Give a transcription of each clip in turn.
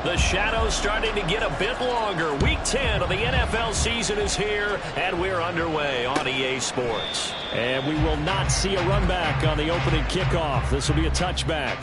The shadow's starting to get a bit longer. Week 10 of the NFL season is here, and we're underway on EA Sports. And we will not see a run back on the opening kickoff. This will be a touchback.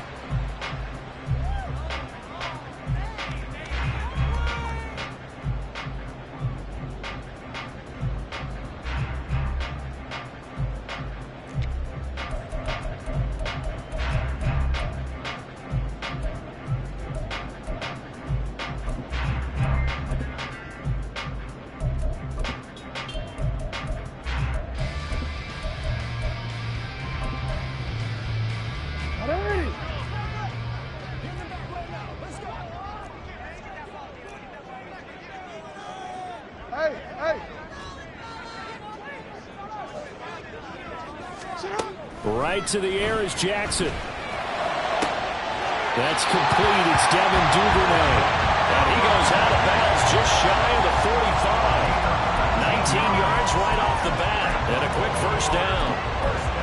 Right to the air is Jackson. That's complete. It's Devin Duvernay. And he goes out of bounds just shy of the 45. 19 yards right off the bat. And a quick first down.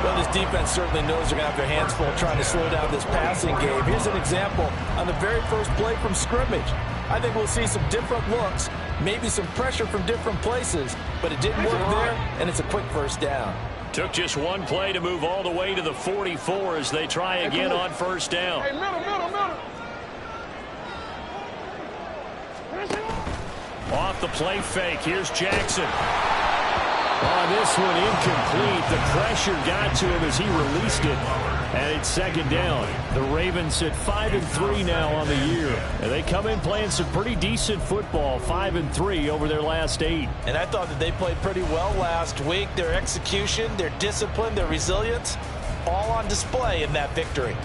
Well, this defense certainly knows they're going to have their hands full trying to slow down this passing game. Here's an example on the very first play from scrimmage. I think we'll see some different looks, maybe some pressure from different places, but it didn't work there, and it's a quick first down. Took just one play to move all the way to the 44 as they try again on first down. Hey, middle. Off the play fake, here's Jackson. On this one, incomplete. The pressure got to him as he released it. And it's second down. The Ravens at 5-3 now on the year. And they come in playing some pretty decent football, 5-3 over their last 8. And I thought that they played pretty well last week. Their execution, their discipline, their resilience, all on display in that victory.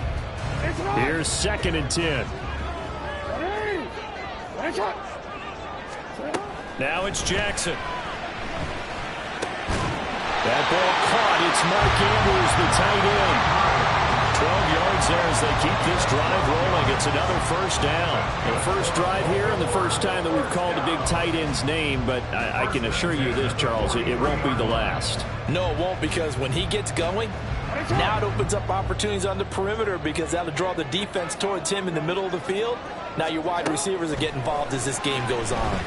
Here's 2nd and 10. Now it's Jackson. That ball caught. It's Mark Andrews, the tight end. 12 yards there as they keep this drive rolling. It's another first down. The first drive here and the first time that we've called a big tight end's name, but I can assure you this, Charles, it won't be the last. No, it won't, because when he gets going, now it opens up opportunities on the perimeter because that'll draw the defense towards him in the middle of the field. Now your wide receivers are getting involved as this game goes on.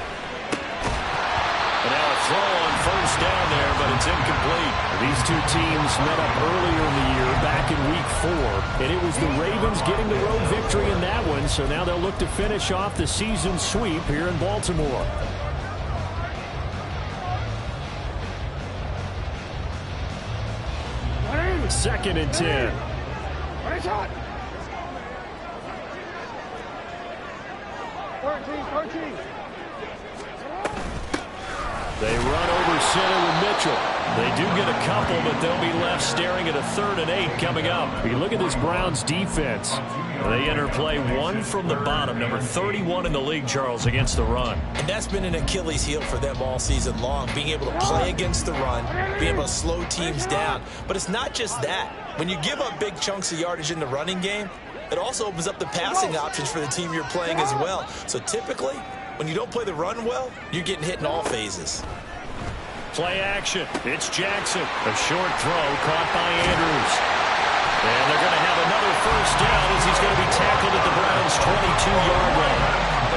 And now a throw on first down there, but it's incomplete. These two teams met up earlier in the year, back in Week 4, and it was the Ravens getting the road victory in that one, so now they'll look to finish off the season sweep here in Baltimore. Second and 10. They run over center with Mitchell. They do get a couple, but they'll be left staring at a 3rd and 8 coming up. You look at this Browns defense. They enter play one from the bottom, number 31 in the league, Charles, against the run. And that's been an Achilles heel for them all season long, being able to play against the run, being able to slow teams down. But it's not just that. When you give up big chunks of yardage in the running game, it also opens up the passing options for the team you're playing as well. So typically, when you don't play the run well, you're getting hit in all phases. Play action. It's Jackson. A short throw caught by Andrews. And they're going to have another first down as he's going to be tackled at the Browns' 22-yard line.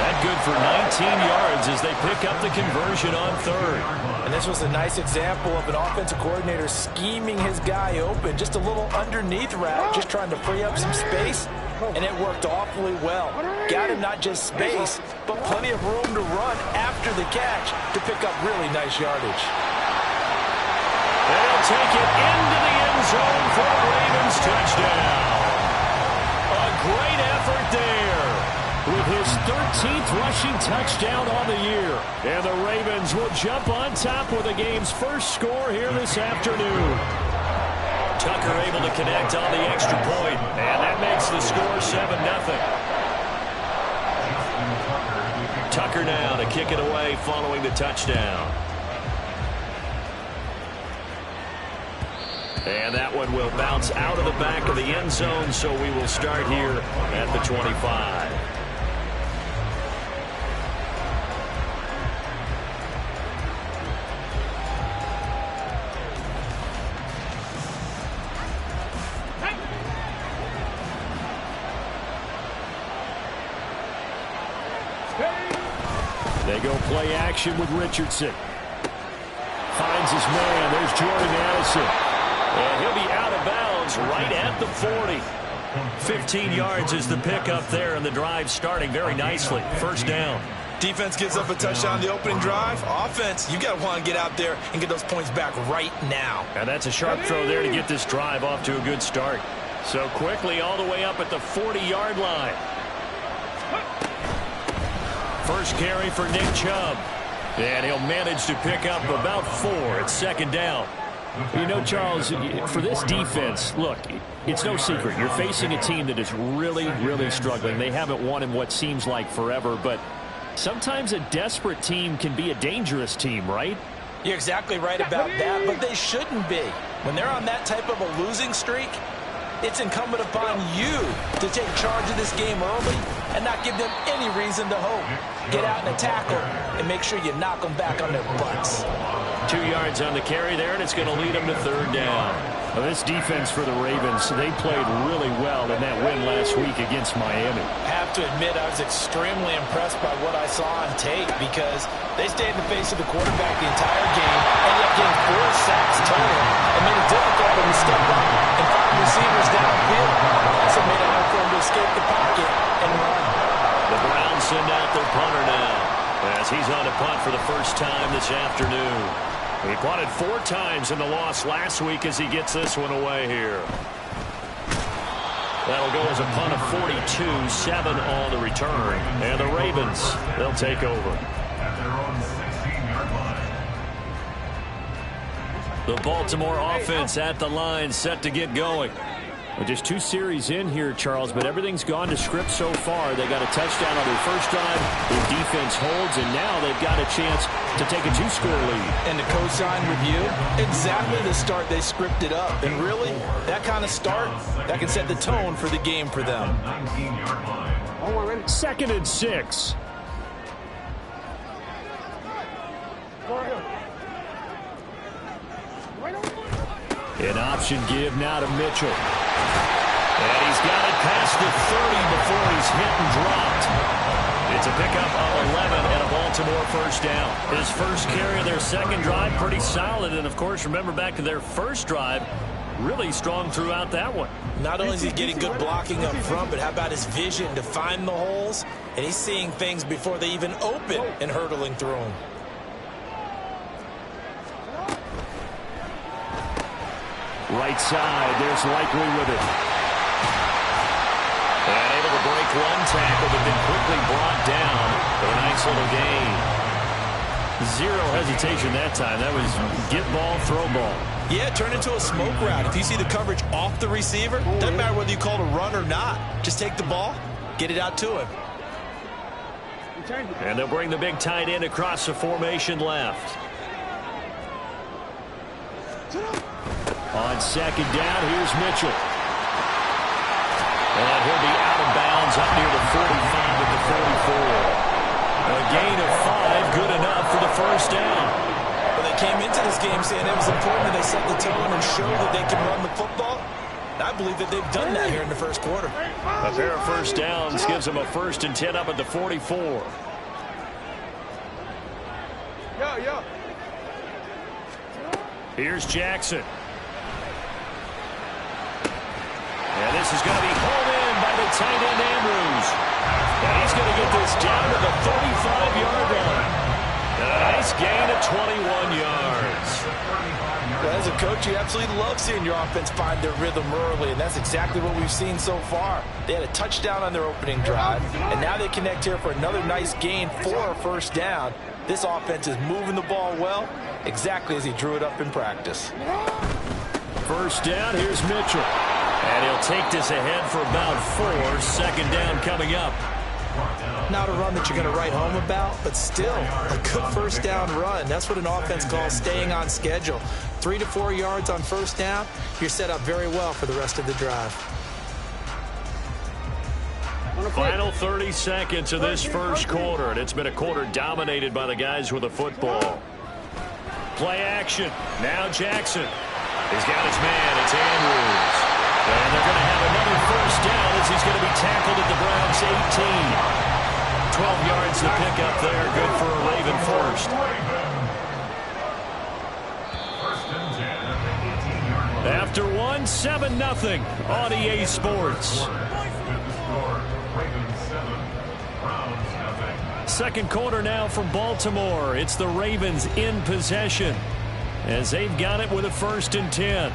That good for 19 yards as they pick up the conversion on 3rd. And this was a nice example of an offensive coordinator scheming his guy open. Just a little underneath route, just trying to free up some space. And it worked awfully well. Got him not just space, but plenty of room to run after the catch to pick up really nice yardage. They'll take it into the end zone for a Ravens touchdown. A great effort there with his 13th rushing touchdown on the year. And the Ravens will jump on top with the game's first score here this afternoon. Tucker able to connect on the extra point, and that makes the score 7-0. Tucker now to kick it away following the touchdown. And that one will bounce out of the back of the end zone, so we will start here at the 25. They go play action with Richardson. Finds his man. There's Jordan Addison. And he'll be out of bounds right at the 40. 15 yards is the pickup there, and the drive starting very nicely. First down. Defense gives up a touchdown on the opening drive. Offense, you got to want to get out there and get those points back right now. And that's a sharp throw there to get this drive off to a good start. So quickly all the way up at the 40-yard line. First carry for Nick Chubb. And he'll manage to pick up about 4 at second down. You know, Charles, for this defense, look, it's no secret. You're facing a team that is really, really struggling. They haven't won in what seems like forever, but sometimes a desperate team can be a dangerous team, right? You're exactly right about that, but they shouldn't be. When they're on that type of a losing streak, it's incumbent upon you to take charge of this game early and not give them any reason to hope. Get out in a tackle and make sure you knock them back on their butts. 2 yards on the carry there, and it's going to lead them to third down. Well, this defense for the Ravens, they played really well in that win last week against Miami. I have to admit, I was extremely impressed by what I saw on tape because they stayed in the face of the quarterback the entire game, ended up getting 4 sacks total, and made it difficult for him to step up and find receivers downfield. Also made it hard for him to escape the pocket and run. The Browns send out their punter now as he's on a punt for the first time this afternoon. He punted 4 times in the loss last week as he gets this one away here. That'll go as a punt of 42, 7 on the return. And the Ravens, they'll take over. The Baltimore offense at the line, set to get going. Well, just 2 series in here, Charles, but everything's gone to script so far. They got a touchdown on their first drive. Their defense holds, and now they've got a chance to take a 2-score lead. And the co-sign review, exactly the start they scripted up. And really, that kind of start, that can set the tone for the game for them. 2nd and 6. An option give now to Mitchell. And he's got it past the 30 before he's hit and dropped. It's a pickup of 11 and a Baltimore first down. His first carry of their second drive, pretty solid. And, of course, remember back to their first drive, really strong throughout that one. Not only is he getting good blocking up front, but how about his vision to find the holes? And he's seeing things before they even open and hurtling through them. Right side, there's Likely with it. And able to break one tackle, but then quickly brought down for a nice little gain. 0 hesitation that time. That was get ball, throw ball. Yeah, turn into a smoke route. If you see the coverage off the receiver, doesn't matter whether you call it a run or not. Just take the ball, get it out to him. And they'll bring the big tight end across the formation left. On second down, here's Mitchell. And he'll be out of bounds up near the 45 at the 44. A gain of 5, good enough for the first down. Well, they came into this game saying it was important that they set the tone and show that they can run the football. And I believe that they've done that here in the first quarter. A pair of first downs gives them a 1st and 10 up at the 44. Here's Jackson. And this is going to be hauled in by the tight end Andrews. And he's going to get this down to the 35-yard line. And a nice gain of 21 yards. Well, as a coach, you absolutely love seeing your offense find their rhythm early, and that's exactly what we've seen so far. They had a touchdown on their opening drive, and now they connect here for another nice gain for a first down. This offense is moving the ball well, exactly as he drew it up in practice. First down, here's Mitchell. And he'll take this ahead for about 4. Second down coming up. Not a run that you're going to write home about, but still a good first down run. That's what an offense calls staying on schedule. 3 to 4 yards on first down, you're set up very well for the rest of the drive. Final 30 seconds of this first quarter, and it's been a quarter dominated by the guys with the football. Play action. Now Jackson. He's got his man. It's Andrews. And they're going to have another first down as he's going to be tackled at the Browns' 18. 12 yards to pick up there. Good for a Raven first. After 7-0 on EA Sports. Second quarter now from Baltimore. It's the Ravens in possession as they've got it with a 1st and 10.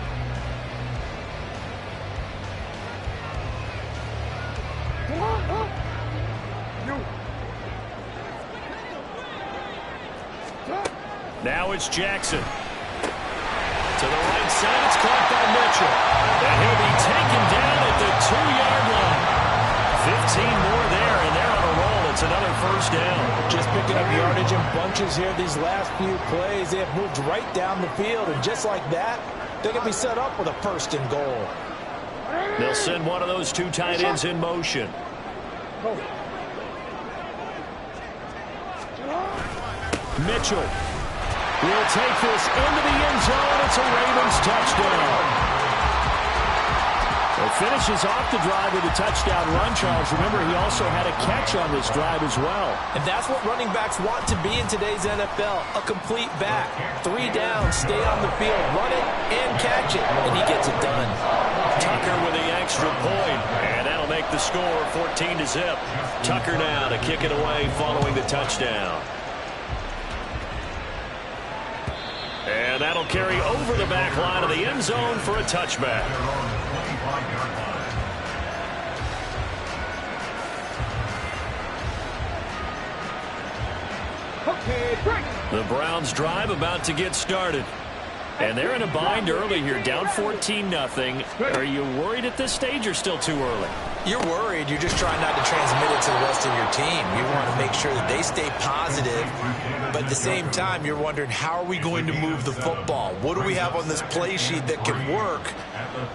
Now it's Jackson. To the right side, it's caught by Mitchell. And he'll be taken down at the 2-yard line. 15 more there, and they're on a roll. It's another 1st down. Just picking up yardage in bunches here these last few plays. They have moved right down the field, and just like that, they can be set up with a 1st and goal. They'll send one of those 2 tight ends in motion. Mitchell will take this into the end zone. It's a Ravens touchdown. It finishes off the drive with a touchdown run, Charles. Remember, he also had a catch on this drive as well. And that's what running backs want to be in today's NFL, a complete back. 3 down, stay on the field, run it, and catch it, and he gets it done. Tucker with the extra point, and that'll make the score 14-0. Tucker now to kick it away following the touchdown. And that'll carry over the back line of the end zone for a touchback. The Browns drive about to get started. And they're in a bind early here, down 14-0. Are you worried at this stage or still too early? You're worried. You're just trying not to transmit it to the rest of your team. You want to make sure that they stay positive. But at the same time, you're wondering, how are we going to move the football? What do we have on this play sheet that can work?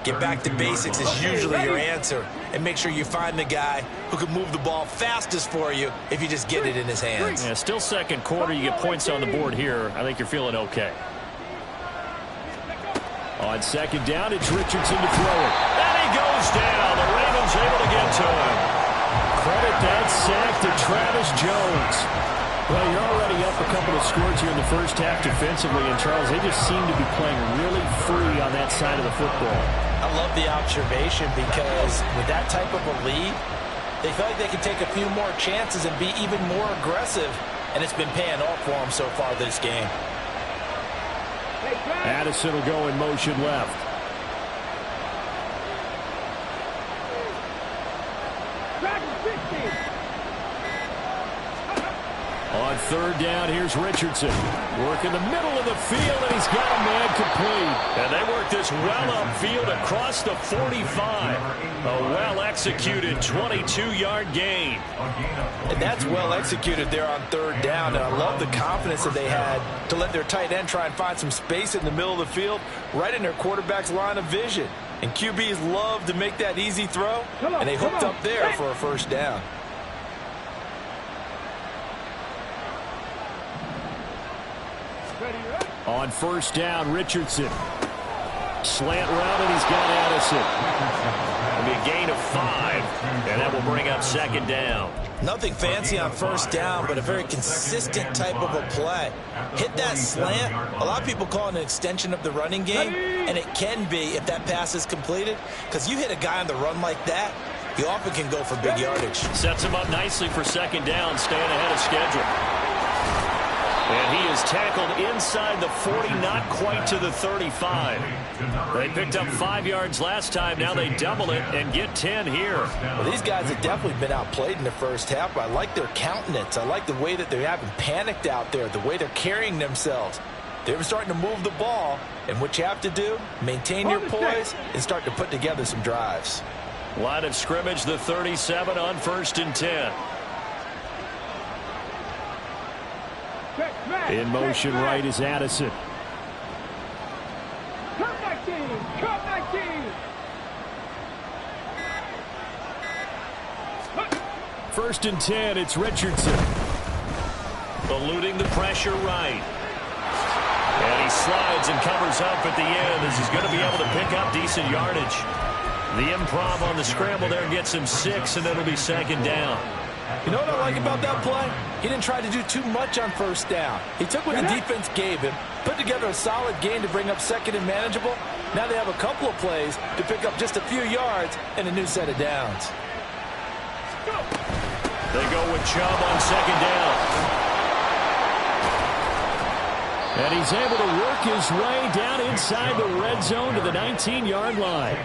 Get back to basics is usually your answer. And make sure you find the guy who can move the ball fastest for you if you just get it in his hands. Yeah, still second quarter. You get points on the board here. I think you're feeling okay. On 2nd down, it's Richardson to throw it. And he goes down. The Ravens able to get to him. Credit that sack to Travis Jones. Well, you're already up a couple of scores here in the first half defensively, and Charles, they just seem to be playing really free on that side of the football. I love the observation because with that type of a lead, they feel like they can take a few more chances and be even more aggressive, and it's been paying off for them so far this game. Addison will go in motion left. On 3rd down, here's Richardson. Working the middle of the field, and he's got a man complete. And they work this well upfield across the 45. A well-executed 22-yard gain. And that's well executed there on 3rd down. And I love the confidence that they had to let their tight end try and find some space in the middle of the field, right in their quarterback's line of vision. And QBs love to make that easy throw, and they hooked up there for a 1st down. On 1st down, Richardson. Slant route, and he's got Addison. It'll be a gain of 5, and that will bring up 2nd down. Nothing fancy on 1st down, but a very consistent type of a play. Hit that slant. A lot of people call it an extension of the running game, and it can be if that pass is completed, because you hit a guy on the run like that, he often can go for big yardage. Sets him up nicely for 2nd down, staying ahead of schedule. And he is tackled inside the 40, not quite to the 35. They picked up 5 yards last time. Now they double it and get 10 here. Well, these guys have definitely been outplayed in the first half, but I like their countenance. I like the way that they haven't panicked out there, the way they're carrying themselves. They're starting to move the ball, and what you have to do, maintain your poise and start to put together some drives. Line of scrimmage, the 37 on 1st and 10. In motion right is Addison. Come back team! Come back team! 1st and 10, it's Richardson. Eluding the pressure right. And he slides and covers up at the end as he's going to be able to pick up decent yardage. The improv on the scramble there gets him 6, and it'll be 2nd down. You know what I like about that play? He didn't try to do too much on first down. He took what the defense gave him, put together a solid gain to bring up second and manageable. Now they have a couple of plays to pick up just a few yards and a new set of downs. They go with Chubb on second down. And he's able to work his way down inside the red zone to the 19-yard line.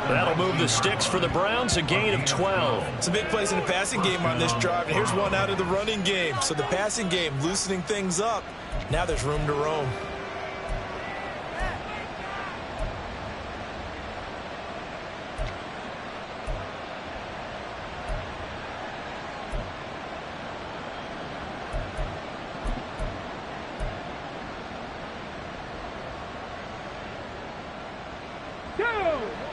That'll move the sticks for the Browns, a gain of 12. Some big plays in the passing game on this drive, and here's one out of the running game. So the passing game loosening things up. Now there's room to roam.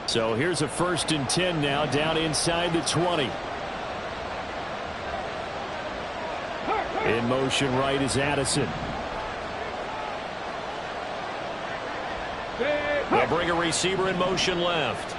So here's a 1st and 10 now down inside the 20. In motion right is Addison. They'll bring a receiver in motion left.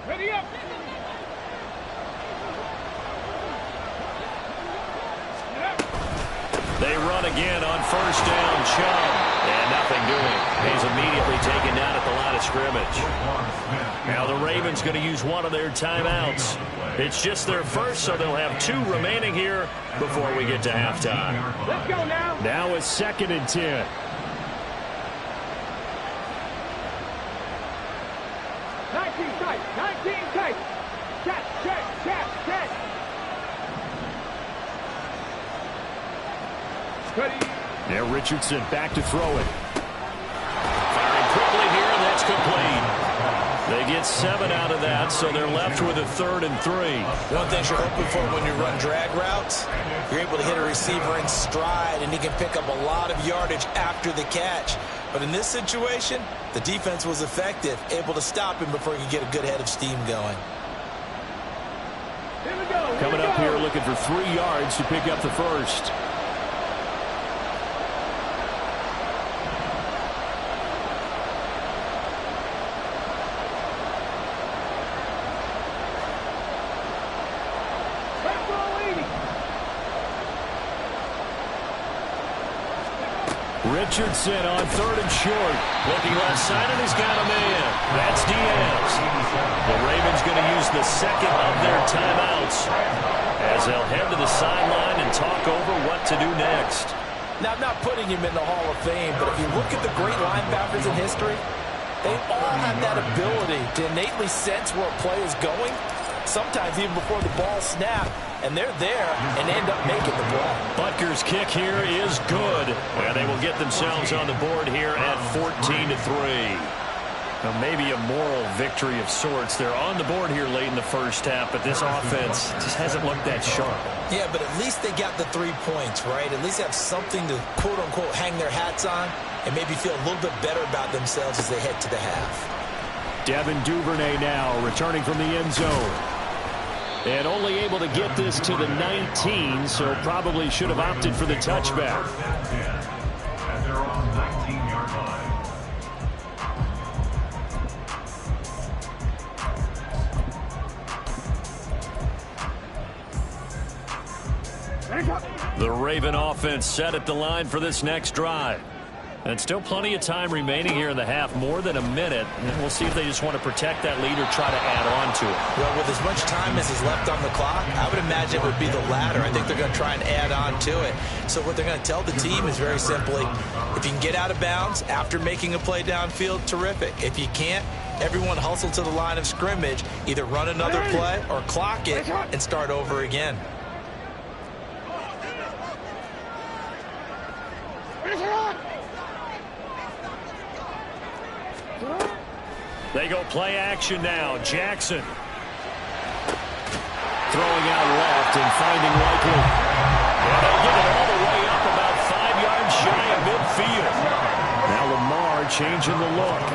Ready up. They run again on first down. Chubb. And nothing doing. He's immediately taken down at the line of scrimmage. Now the Ravens going to use one of their timeouts. It's just their first, so they'll have 2 remaining here before we get to halftime. Let's go now. Now it's 2nd and 10. Now Richardson back to throw it. Firing quickly here, and that's complete. They get 7 out of that, so they're left with a 3rd and 3. One thing you're hoping for when you run drag routes, you're able to hit a receiver in stride, and he can pick up a lot of yardage after the catch. But in this situation, the defense was effective, able to stop him before he could get a good head of steam going. Coming up here looking for 3 yards to pick up the first. Richardson on 3rd and short. Looking left side, and he's got a man. That's Diaz. The Ravens going to use the 2nd of their timeouts as they'll head to the sideline and talk over what to do next. Now, I'm not putting him in the Hall of Fame, but if you look at the great linebackers in history, they all have that ability to innately sense where a play is going, sometimes even before the ball snaps, and they're there and end up making the play. Butker's kick here is good, and they will get themselves on the board here at 14-3. Now maybe a moral victory of sorts. They're on the board here late in the first half, but this offense just hasn't looked that sharp. Yeah, but at least they got the 3 points, right? At least they have something to, quote-unquote, hang their hats on and maybe feel a little bit better about themselves as they head to the half. Devin Duvernay now returning from the end zone. And only able to get this to the 19, so probably should have opted for the touchback. And they're on the 19-yard line. The Raven offense set at the line for this next drive. And still plenty of time remaining here in the half, more than a minute. And we'll see if they just want to protect that lead or try to add on to it. Well, with as much time as is left on the clock, I would imagine it would be the latter. I think they're going to try and add on to it. So what they're going to tell the team is very simply, if you can get out of bounds after making a play downfield, terrific. If you can't, everyone hustle to the line of scrimmage, either run another play or clock it and start over again. They go play action now. Jackson throwing out left and finding Likely. And they'll get it all the way up about 5 yards shy of midfield. Now Lamar changing the look.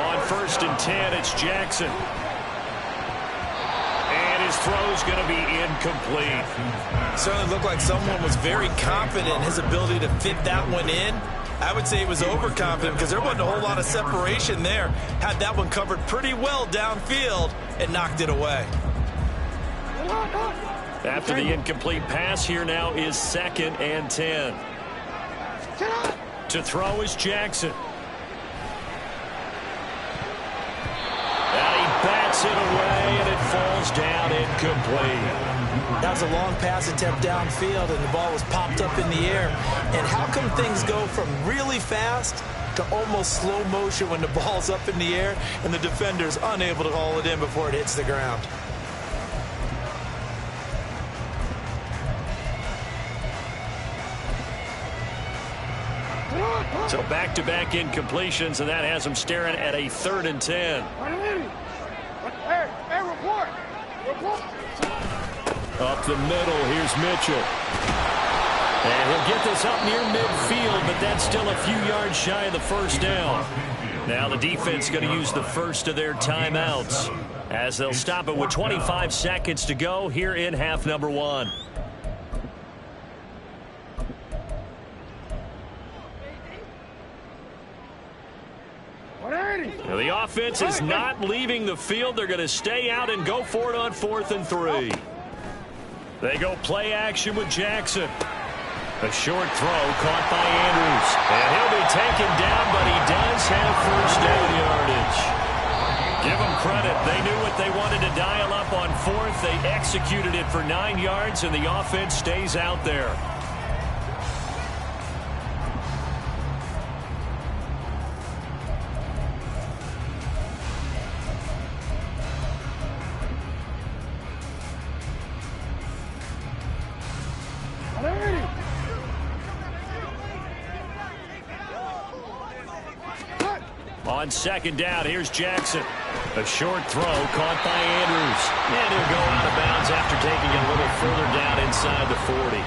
On 1st and 10, it's Jackson. And his throw's going to be incomplete. Certainly looked like someone was very confident in his ability to fit that one in. I would say he was overconfident because there wasn't a whole lot of separation there. Had that one covered pretty well downfield and knocked it away. After the incomplete pass, here now is 2nd and 10. To throw is Jackson. And he bats it away, and it falls down incomplete. That was a long pass attempt downfield, and the ball was popped up in the air. And how come things go from really fast to almost slow motion when the ball's up in the air and the defender's unable to haul it in before it hits the ground? So back-to-back incompletions, and that has him staring at a 3rd and 10. Hey, report. Up the middle, here's Mitchell. And he'll get this up near midfield, but that's still a few yards shy of the 1st down. Now the defense going to use the first of their timeouts as they'll stop it with 25 seconds to go here in half number 1. Now the offense is not leaving the field. They're going to stay out and go for it on 4th and 3. They go play action with Jackson. A short throw caught by Andrews. And he'll be taken down, but he does have 1st down yardage. Give them credit. They knew what they wanted to dial up on 4th. They executed it for 9 yards, and the offense stays out there. On 2nd down, here's Jackson. A short throw caught by Andrews. And he'll go out of bounds after taking it a little further down inside the 40.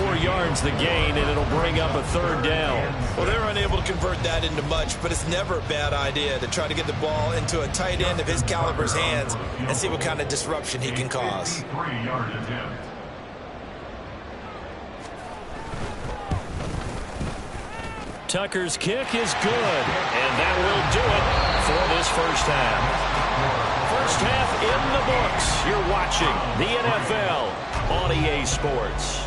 4 yards the gain, and it'll bring up a 3rd down. Well, they were unable to convert that into much, but it's never a bad idea to try to get the ball into a tight end of his caliber's hands and see what kind of disruption he can cause. 3-yard attempt. Tucker's kick is good, and that will do it for this 1st half. 1st half in the books. You're watching the NFL on EA Sports.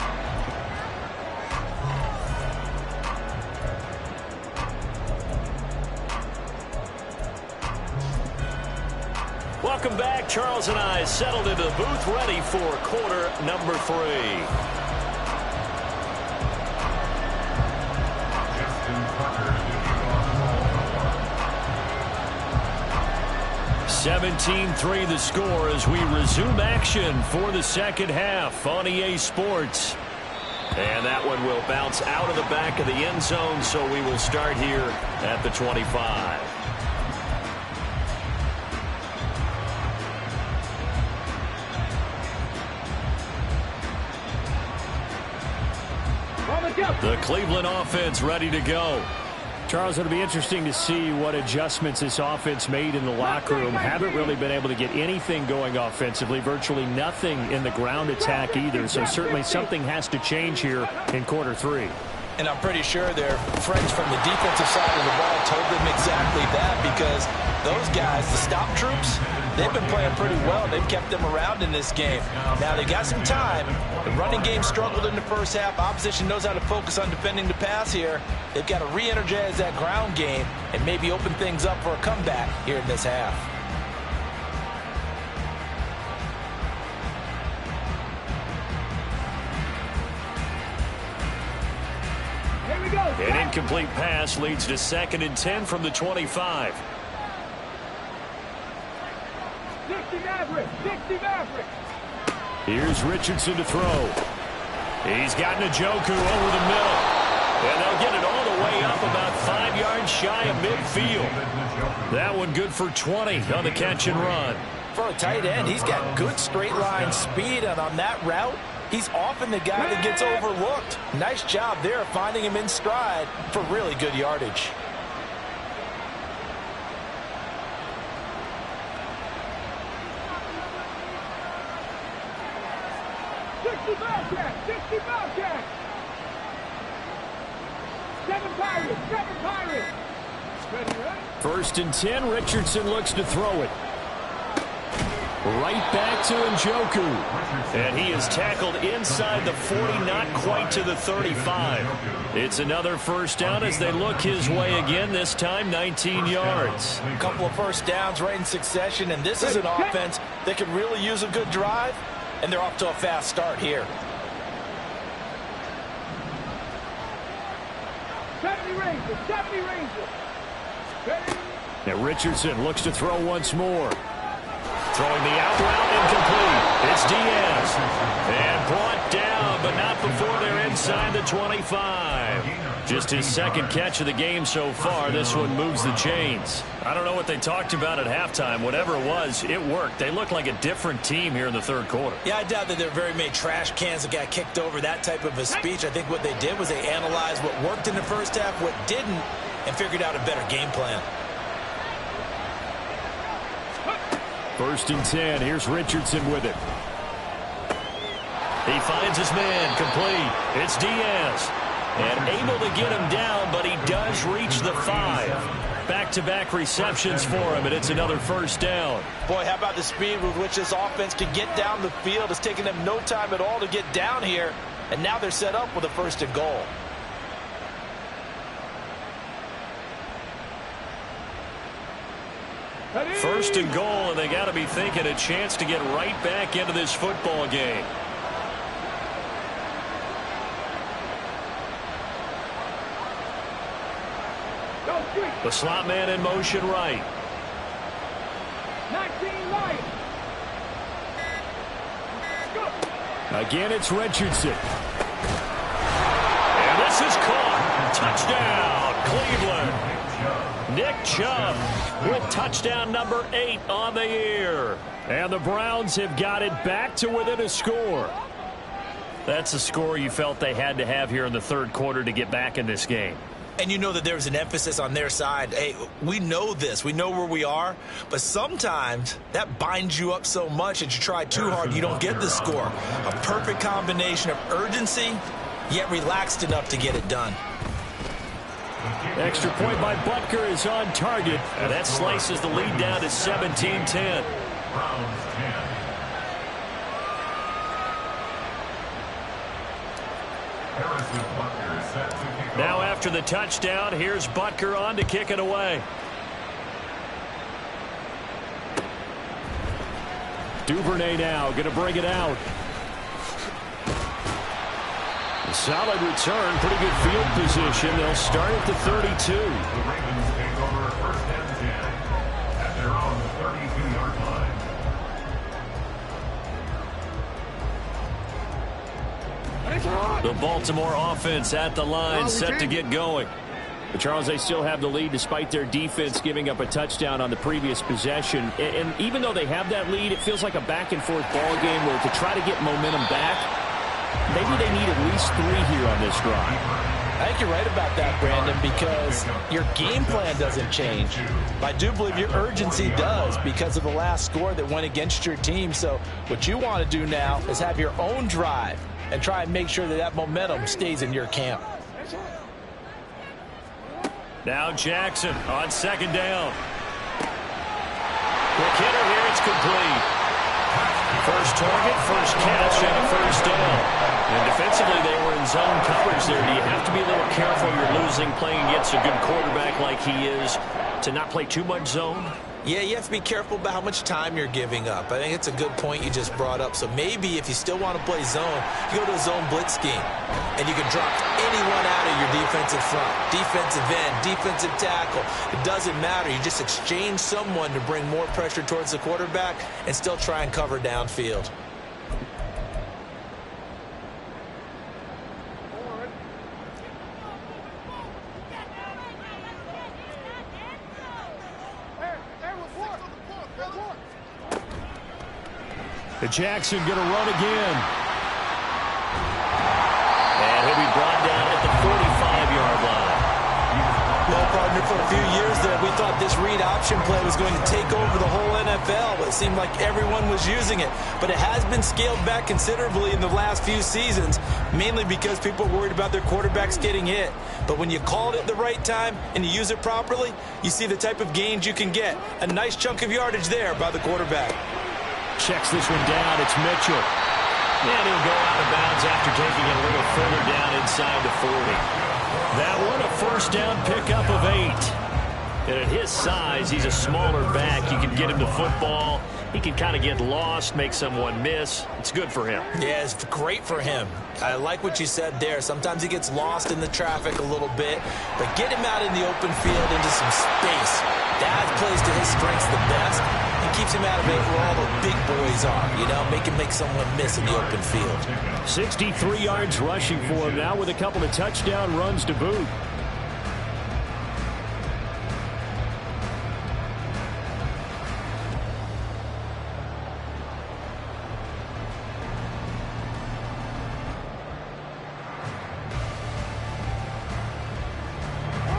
Welcome back. Charles and I settled into the booth ready for quarter number 3. 17-3 the score as we resume action for the 2nd half on EA Sports. And that one will bounce out of the back of the end zone, so we will start here at the 25. The Cleveland offense ready to go. Charles, it'll be interesting to see what adjustments this offense made in the locker room. Haven't really been able to get anything going offensively, virtually nothing in the ground attack either. So certainly something has to change here in quarter 3. And I'm pretty sure their friends from the defensive side of the ball told them exactly that, because those guys, the stop troops, they've been playing pretty well. They've kept them around in this game. Now they got some time. The running game struggled in the 1st half. Opposition knows how to focus on defending the pass here. They've got to re-energize that ground game and maybe open things up for a comeback here in this half. An incomplete pass leads to 2nd and 10 from the 25. 60 Maverick. Here's Richardson to throw. He's got Njoku over the middle. And they'll get it all the way up about 5 yards shy of midfield. That one good for 20 on the catch and run. For a tight end, he's got good straight line speed, and on that route, he's often the guy that gets overlooked. Nice job there finding him in stride for really good yardage. First and 10, Richardson looks to throw it. Right back to Njoku. And he is tackled inside the 40, not quite to the 35. It's another first down as they look his way again, this time 19 yards. A couple of first downs right in succession, and this is an offense that could really use a good drive, and they're off to a fast start here. 70 Rangers, 70 Rangers. Now Richardson looks to throw once more. Throwing the out route, incomplete. It's Diaz. And brought down, but not before they're inside the 25. Just his second catch of the game so far. This one moves the chains. I don't know what they talked about at halftime. Whatever it was, it worked. They look like a different team here in the third quarter. Yeah, I doubt that there are very many trash cans that got kicked over, that type of a speech. I think what they did was they analyzed what worked in the first half, what didn't, and figured out a better game plan. First and 10. Here's Richardson with it. He finds his man, complete. It's Diaz. And able to get him down, but he does reach the 5. Back-to-back receptions for him, and it's another first down. Boy, how about the speed with which this offense can get down the field? It's taken them no time at all to get down here, and now they're set up with a first and goal. First and goal, and they got to be thinking a chance to get right back into this football game. The slot man in motion right. 19 Lions. Again, it's Richardson. And this is caught. Touchdown, Cleveland. Nick Chubb with touchdown number 8 on the year. And the Browns have got it back to within a score. That's a score you felt they had to have here in the third quarter to get back in this game. And you know that there's an emphasis on their side. Hey, we know this. We know where we are. But sometimes that binds you up so much that you try too hard, you don't get the score. A perfect combination of urgency, yet relaxed enough to get it done. Extra point by Butker is on target. And that slices the lead down to 17-10. Browns 10. Harrison Butker is set to kick Now off. after the touchdown, here's Butker on to kick it away. Duvernay now going to bring it out. A solid return, pretty good field position. They'll start at the 32. The Ravens take over first and 10 at their own 32-yard line. The Baltimore offense at the line, set to get going. But Charles, they still have the lead despite their defense giving up a touchdown on the previous possession. And even though they have that lead, it feels like a back-and-forth ball game where to try to get momentum back, maybe they need at least 3 here on this drive. I think you're right about that, Brandon, because your game plan doesn't change. I do believe your urgency does because of the last score that went against your team. So what you want to do now is have your own drive and try and make sure that that momentum stays in your camp. Now Jackson on second down. Quick hitter here, it's complete. First target, first catch, and a first down. And defensively, they were in zone coverage there. Do you have to be a little careful you're losing playing against a good quarterback like he is to not play too much zone? Yeah, you have to be careful about how much time you're giving up. I think it's a good point you just brought up. So maybe if you still want to play zone, you go to a zone blitz scheme. And you can drop anyone out of your defensive front. Defensive end, defensive tackle. It doesn't matter. You just exchange someone to bring more pressure towards the quarterback and still try and cover downfield. And Jackson going to run again. And he'll be brought down at the 45-yard line. Well, partner, for a few years there, we thought this read option play was going to take over the whole NFL. It seemed like everyone was using it. But it has been scaled back considerably in the last few seasons, mainly because people are worried about their quarterbacks getting hit. But when you call it at the right time and you use it properly, you see the type of gains you can get. A nice chunk of yardage there by the quarterback. Checks this one down. It's Mitchell. And he'll go out of bounds after taking it a little further down inside the 40. That one, a first down pickup of 8. And at his size, he's a smaller back. You can get him the football. He can kind of get lost, make someone miss. It's good for him. Yeah, it's great for him. I like what you said there. Sometimes he gets lost in the traffic a little bit, but get him out in the open field into some space. That plays to his strengths the best and keeps him out of it where all the big boys are, you know, make someone miss in the open field. 63 yards rushing for him now with a couple of touchdown runs to boot.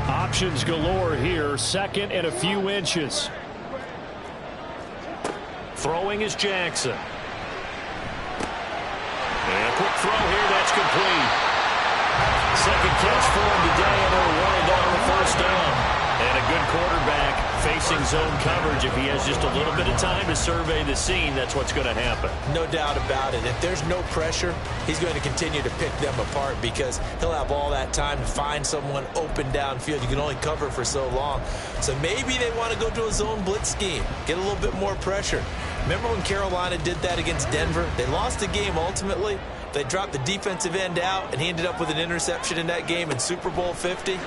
Options galore here. Second and a few inches. Throwing is Jackson. And a quick throw here. That's complete. Second catch for him today, and they'll run it down the first down. And a good quarterback facing zone coverage. If he has just a little bit of time to survey the scene, that's what's going to happen. No doubt about it. If there's no pressure, he's going to continue to pick them apart because he'll have all that time to find someone open downfield. You can only cover for so long. So maybe they want to go to a zone blitz scheme, get a little bit more pressure. Remember when Carolina did that against Denver? They lost the game ultimately. They dropped the defensive end out, and he ended up with an interception in that game in Super Bowl 50.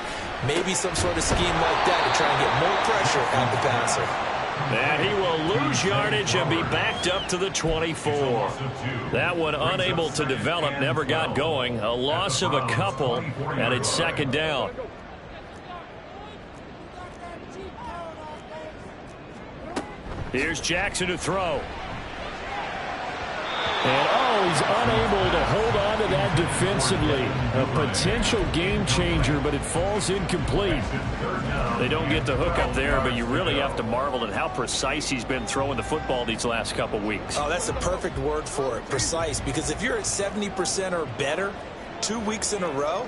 Maybe some sort of scheme like that to try and get more pressure at the passer. And he will lose yardage and be backed up to the 24. That one unable to develop, never got going. A loss of a couple, and it's second down. Here's Jackson to throw. And, he's unable to hold on to that defensively. A potential game changer, but it falls incomplete. They don't get the hook up there, but you really have to marvel at how precise he's been throwing the football these last couple weeks. Oh, that's the perfect word for it, precise. Because if you're at 70% or better 2 weeks in a row,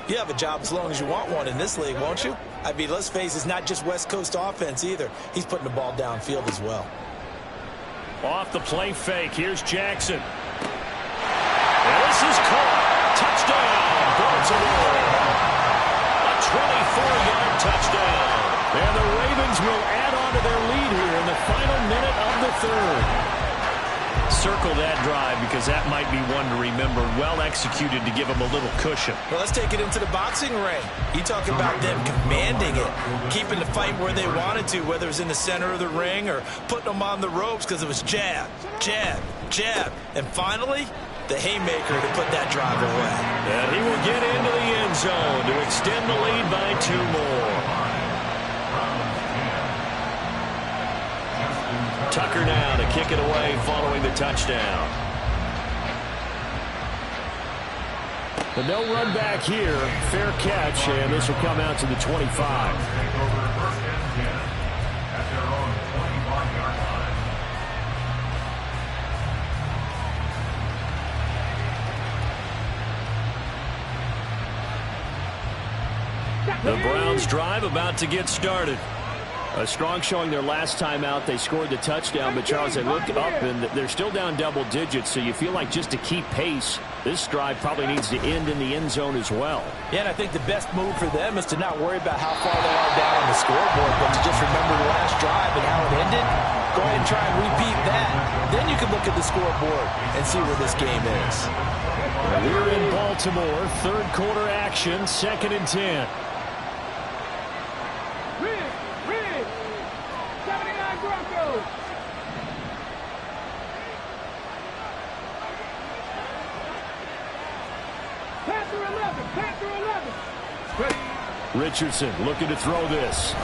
you have a job as long as you want one in this league, won't you? I mean, let's face it, it's not just West Coast offense either. He's putting the ball downfield as well. Off the play fake, here's Jackson. And this is caught. Touchdown, Baltimore. A 24-yard touchdown. And the Ravens will add on to their lead here in the final minute of the third. Circle that drive because that might be one to remember. Well executed to give them a little cushion. Well, let's take it into the boxing ring. You talk about them commanding it, keeping the fight where they wanted to, whether it was in the center of the ring or putting them on the ropes because it was jab, jab, jab. And finally, the haymaker to put that drive away. And he will get into the end zone to extend the lead by 2 more. Tucker now to kick it away following the touchdown. But no run back here. Fair catch, and this will come out to the 25. The Browns drive about to get started. A strong showing their last time out. They scored the touchdown, but Charles, they look up and they're still down double digits, so you feel like just to keep pace, this drive probably needs to end in the end zone as well. Yeah, and I think the best move for them is to not worry about how far they are down on the scoreboard, but to just remember the last drive and how it ended. Go ahead and try and repeat that. Then you can look at the scoreboard and see where this game is. We're in Baltimore. Third quarter action, 2nd and 10. Richardson looking to throw this.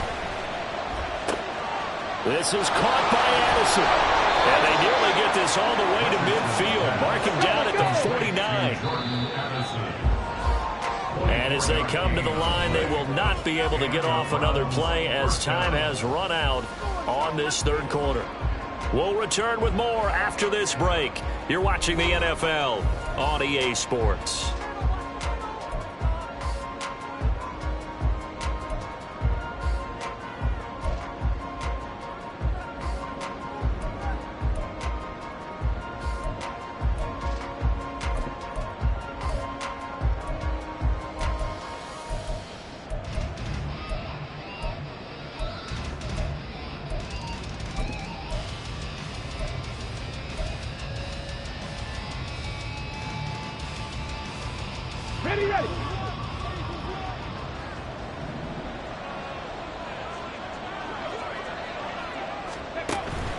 This is caught by Addison. And they nearly get this all the way to midfield. Mark him down at the 49. And as they come to the line, they will not be able to get off another play as time has run out on this third quarter. We'll return with more after this break. You're watching the NFL on EA Sports. Ready.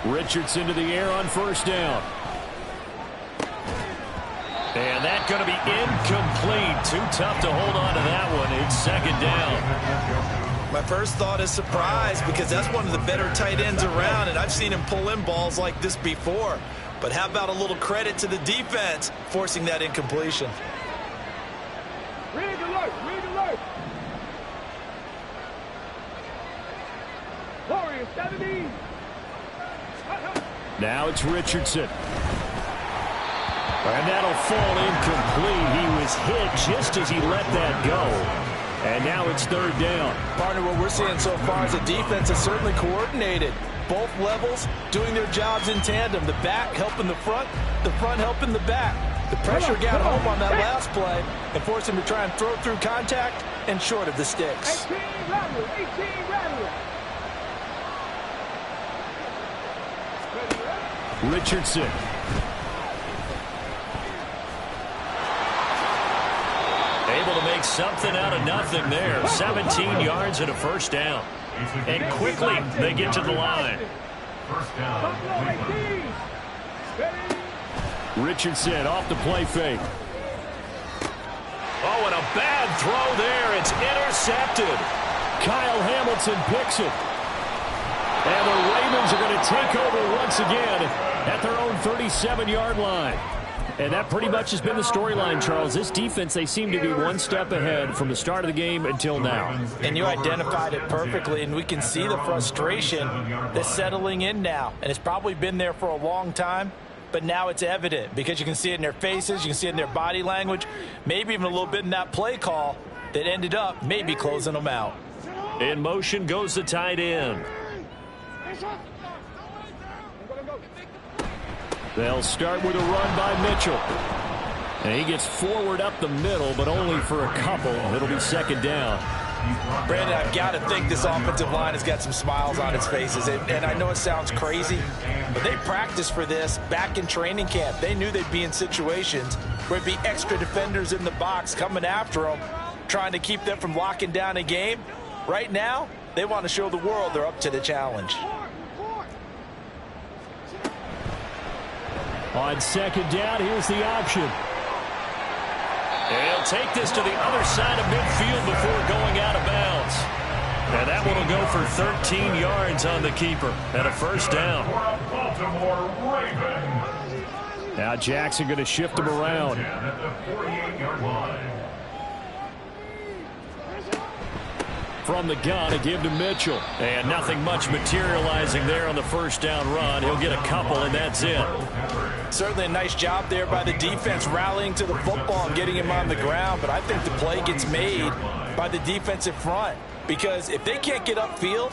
Richardson to the air on first down. And that's going to be incomplete. Too tough to hold on to that one. It's second down. My first thought is surprise because that's one of the better tight ends around, and I've seen him pull in balls like this before. But how about a little credit to the defense forcing that incompletion? Rig alert. Warriors 70. Now it's Richardson. And that'll fall incomplete. He was hit just as he let that go. And now it's third down. Partner, what we're seeing so far is the defense is certainly coordinated. Both levels doing their jobs in tandem. The back helping the front helping the back. The pressure got home on that last play and forced him to try and throw through contact and short of the sticks. 18 rattle. Richardson. Able to make something out of nothing there. 17 yards and a first down. And quickly they get to the line. First down. Richardson off the play fake. Oh, and a bad throw there. It's intercepted. Kyle Hamilton picks it. And the Ravens are going to take over once again at their own 37-yard line. And that pretty much has been the storyline, Charles. This defense, they seem to be one step ahead from the start of the game until now. And you identified it perfectly, and we can see the frustration that's settling in now. And it's probably been there for a long time, but now it's evident because you can see it in their faces, you can see it in their body language, maybe even a little bit in that play call that ended up maybe closing them out. In motion goes the tight end. They'll start with a run by Mitchell. And he gets forward up the middle, but only for a couple. It'll be second down. Brandon, I've got to think this offensive line has got some smiles on its faces. And I know it sounds crazy, but they practiced for this back in training camp. They knew they'd be in situations where it'd be extra defenders in the box coming after them, trying to keep them from locking down a game. Right now, they want to show the world they're up to the challenge. On second down, here's the option. And he'll take this to the other side of midfield before going out of bounds. And that one will go for 13 yards on the keeper and a first down. Baltimore Ravens. Now Jackson going to shift him around. At the 48-yard line. From the gun, a give to Mitchell. And nothing much materializing there on the first down run. He'll get a couple, and that's it. Certainly a nice job there by the defense rallying to the football and getting him on the ground. But I think the play gets made by the defensive front. Because if they can't get upfield,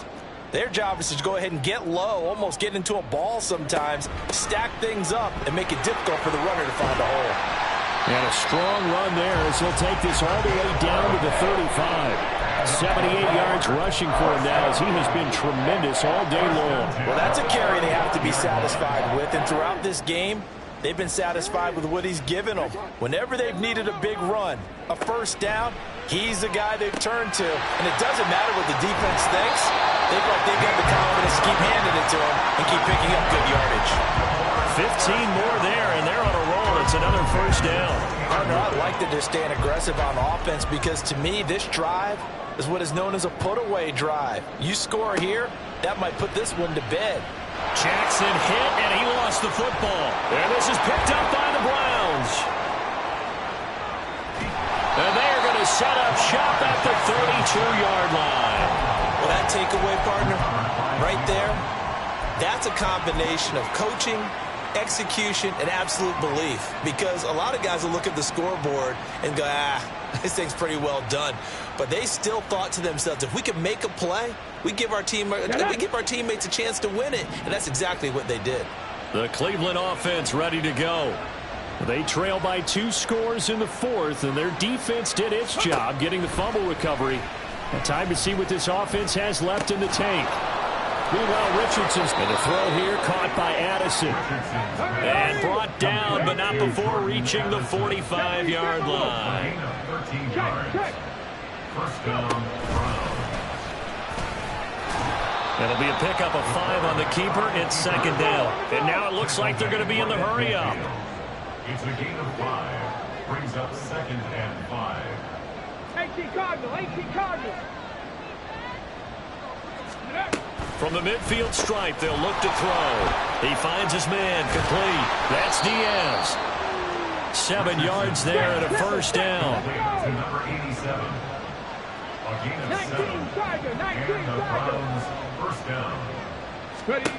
their job is to go ahead and get low, almost get into a ball sometimes, stack things up, and make it difficult for the runner to find a hole. And a strong run there as he'll take this all the way down to the 35. 78 yards rushing for him now as he has been tremendous all day long. Well, that's a carry they have to be satisfied with. And throughout this game, they've been satisfied with what he's given them. Whenever they've needed a big run, a first down, he's the guy they've turned to. And it doesn't matter what the defense thinks. They've got the confidence to keep handing it to him and keep picking up good yardage. 15 more there, and they're on a roll. It's another first down. I like that they're staying aggressive on offense because, to me, this drive is what is known as a put-away drive. You score here, that might put this one to bed. Jackson hit, and he lost the football. And this is picked up by the Browns. And they are going to set up shop at the 32-yard line. Well, that takeaway, partner, right there, that's a combination of coaching, execution, and absolute belief. Because a lot of guys will look at the scoreboard and go, this thing's pretty well done. But they still thought to themselves, if we can make a play, we give our teammates a chance to win it. And that's exactly what they did. The Cleveland offense ready to go. They trail by 2 scores in the fourth, and their defense did its job getting the fumble recovery. And time to see what this offense has left in the tank. Meanwhile, Richardson's going to throw here, caught by Addison. And brought down, but not before reaching the 45-yard line. 13 yards. First down, Browns. It'll be a pickup of 5 on the keeper. It's second down. And now it looks like they're going to be in the hurry-up. It's a gain of 5. Brings up second and 5. 18 Cardinals. From the midfield stripe, they'll look to throw. He finds his man, complete. That's Diaz. 7 yards there and a first down. To number 87. A gain of 7. And the Browns first down. Ready.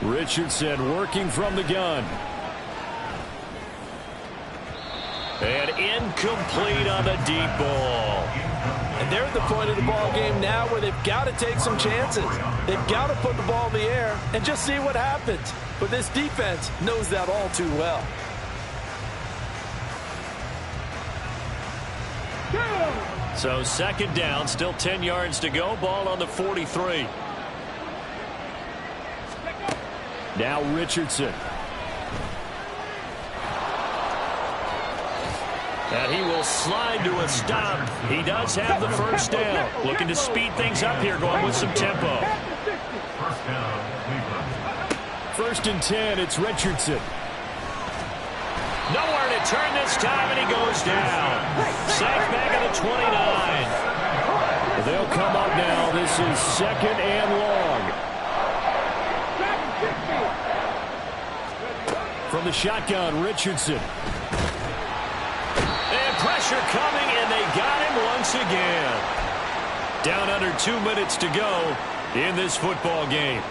Richardson working from the gun. And incomplete on the deep ball. And they're at the point of the ball game now where they've got to take some chances. They've got to put the ball in the air and just see what happens. But this defense knows that all too well. So second down, still 10 yards to go. Ball on the 43. Now Richardson. And he will slide to a stop. He does have the first down. Looking to speed things up here, going with some tempo. First down, Cleveland. First and 10, it's Richardson. Nowhere to turn this time, and he goes down. Sacked back at the 29. They'll come up now. This is second and long. From the shotgun, Richardson. And pressure coming, and they got him once again. Down under 2 minutes to go in this football game.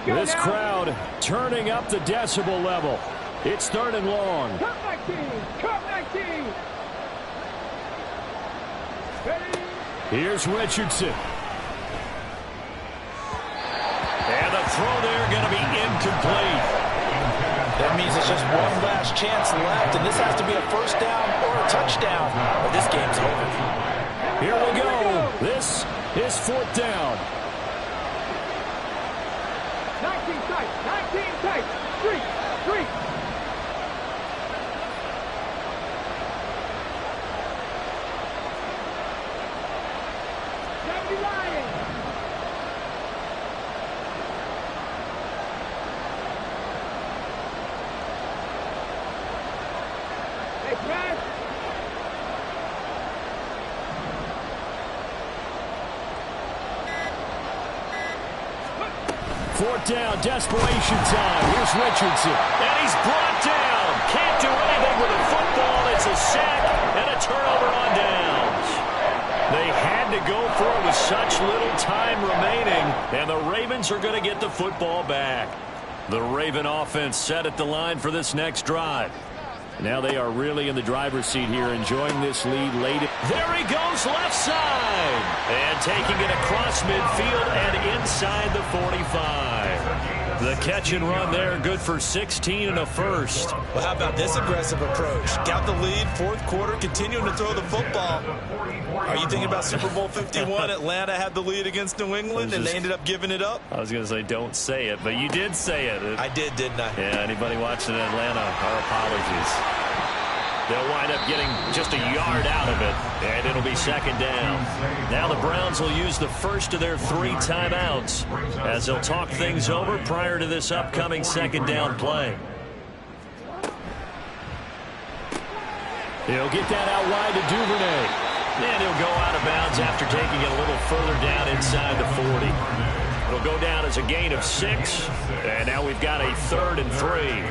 This crowd turning up the decibel level. It's third and long. Cut 19. Ready. Here's Richardson. And the throw there going to be incomplete. That means it's just one last chance left, and this has to be a first down or a touchdown, or this game's over. Here we go. This is fourth down. 19 tight. 3. Fourth down, desperation time. Here's Richardson. And he's brought down. Can't do anything with a football. It's a sack and a turnover on downs. They had to go for it with such little time remaining. And the Ravens are going to get the football back. The Raven offense set at the line for this next drive. Now they are really in the driver's seat here, enjoying this lead late. There he goes, left side. And taking it across midfield and inside the 45. The catch and run there, good for 16 and a first. Well, how about this aggressive approach? Got the lead, fourth quarter, continuing to throw the football. Are you thinking about Super Bowl 51? Atlanta had the lead against New England, and they ended up giving it up? I was going to say don't say it, but you did say it. I did, didn't I? Yeah, anybody watching Atlanta, our apologies. They'll wind up getting just a yard out of it, and it'll be second down. Now the Browns will use the first of their 3 timeouts as they'll talk things over prior to this upcoming second down play. He'll get that out wide to Duvernay. And he'll go out of bounds after taking it a little further down inside the 40. It'll go down as a gain of 6, and now we've got a 3rd and 3.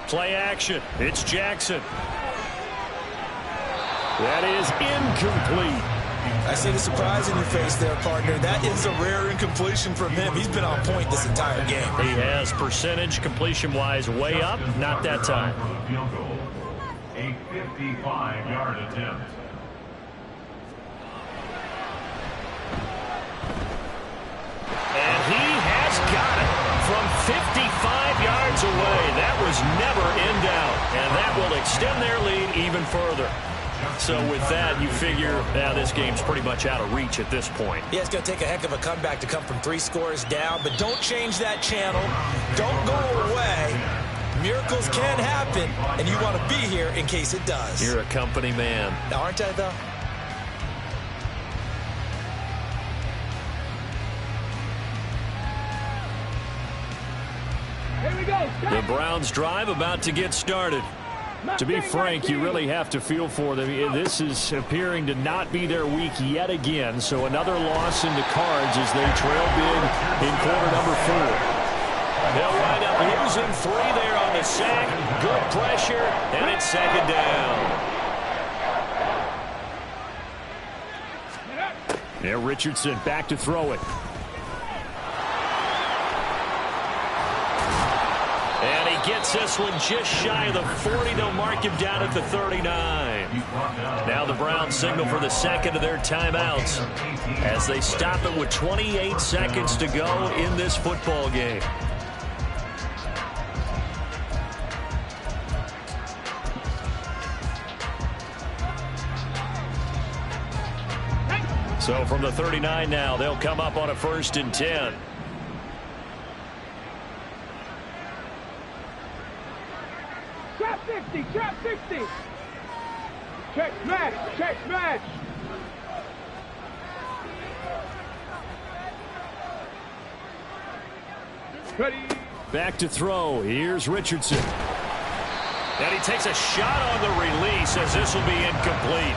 Play action. It's Jackson. That is incomplete. I see the surprise in your face there, partner. That is a rare incompletion from him. He's been on point this entire game. He has percentage completion-wise way up. Not that time. Field goal. A 55-yard attempt. And he has got it from 55 yards away. That was never in doubt. And that will extend their lead even further. So with that, you figure now this game's pretty much out of reach at this point. Yeah, it's going to take a heck of a comeback to come from 3 scores down, but don't change that channel. Don't go away. Miracles can happen, and you want to be here in case it does. You're a company man. Aren't I, though? Here we go. The Browns drive about to get started. To be frank, you really have to feel for them. This is appearing to not be their week yet again. So another loss in the cards as they trail big in quarter number 4. They'll wind up losing 3 there on the sack. Good pressure, and it's second down. Now Richardson back to throw it. And he gets this one just shy of the 40. They'll mark him down at the 39. Now the Browns signal for the second of their timeouts as they stop it with 28 seconds to go in this football game. So from the 39 now, they'll come up on a 1st and 10. Trap 60, trap 60. Check match, check match. Ready. Back to throw. Here's Richardson. And he takes a shot on the release as this will be incomplete.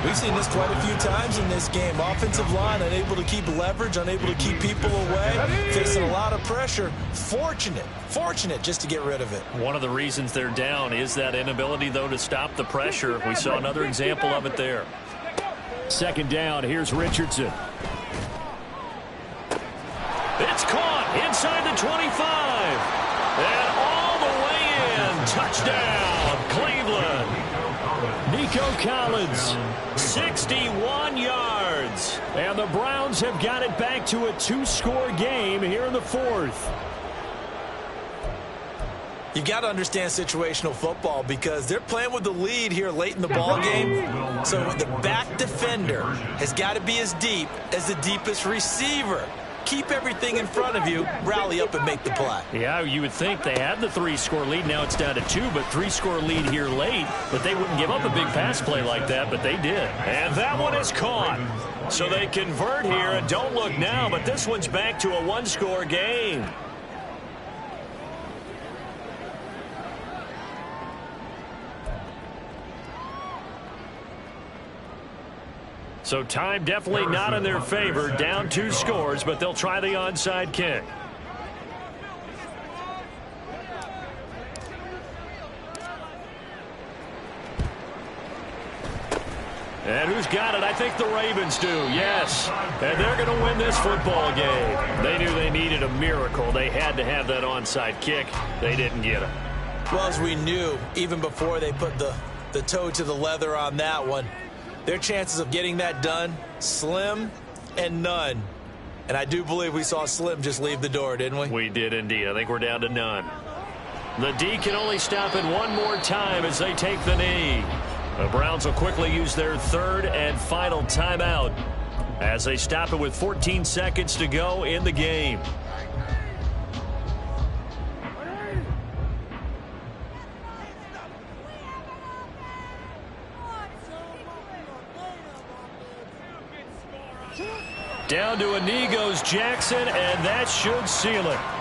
We've seen this quite a few times in this game. Offensive line unable to keep leverage, unable to keep people away, facing a lot of pressure. Fortunate just to get rid of it. One of the reasons they're down is that inability, though, to stop the pressure. We saw another example of it there. Second down, here's Richardson. It's caught inside the 25. And all the way in. Touchdown, Cleveland. Nico Collins, 61 yards. And the Browns have got it back to a 2-score game here in the 4th. You got to understand situational football because they're playing with the lead here late in the ball game. So the back defender has got to be as deep as the deepest receiver. Keep everything in front of you, rally up and make the play. Yeah, you would think they had the 3-score lead. Now it's down to 2, but 3-score lead here late. But they wouldn't give up a big pass play like that, but they did. And that one is caught. So they convert here and don't look now, but this one's back to a 1-score game. So time definitely not in their favor. Down 2 scores, but they'll try the onside kick. And who's got it? I think the Ravens do, yes. And they're going to win this football game. They knew they needed a miracle. They had to have that onside kick. They didn't get it. Well, as we knew, even before they put the toe to the leather on that one, their chances of getting that done, slim and none. And I do believe we saw Slim just leave the door, didn't we? We did indeed. I think we're down to none. The D can only stop it one more time as they take the knee. The Browns will quickly use their third and final timeout as they stop it with 14 seconds to go in the game. Down to a knee goes Jackson, and that should seal it.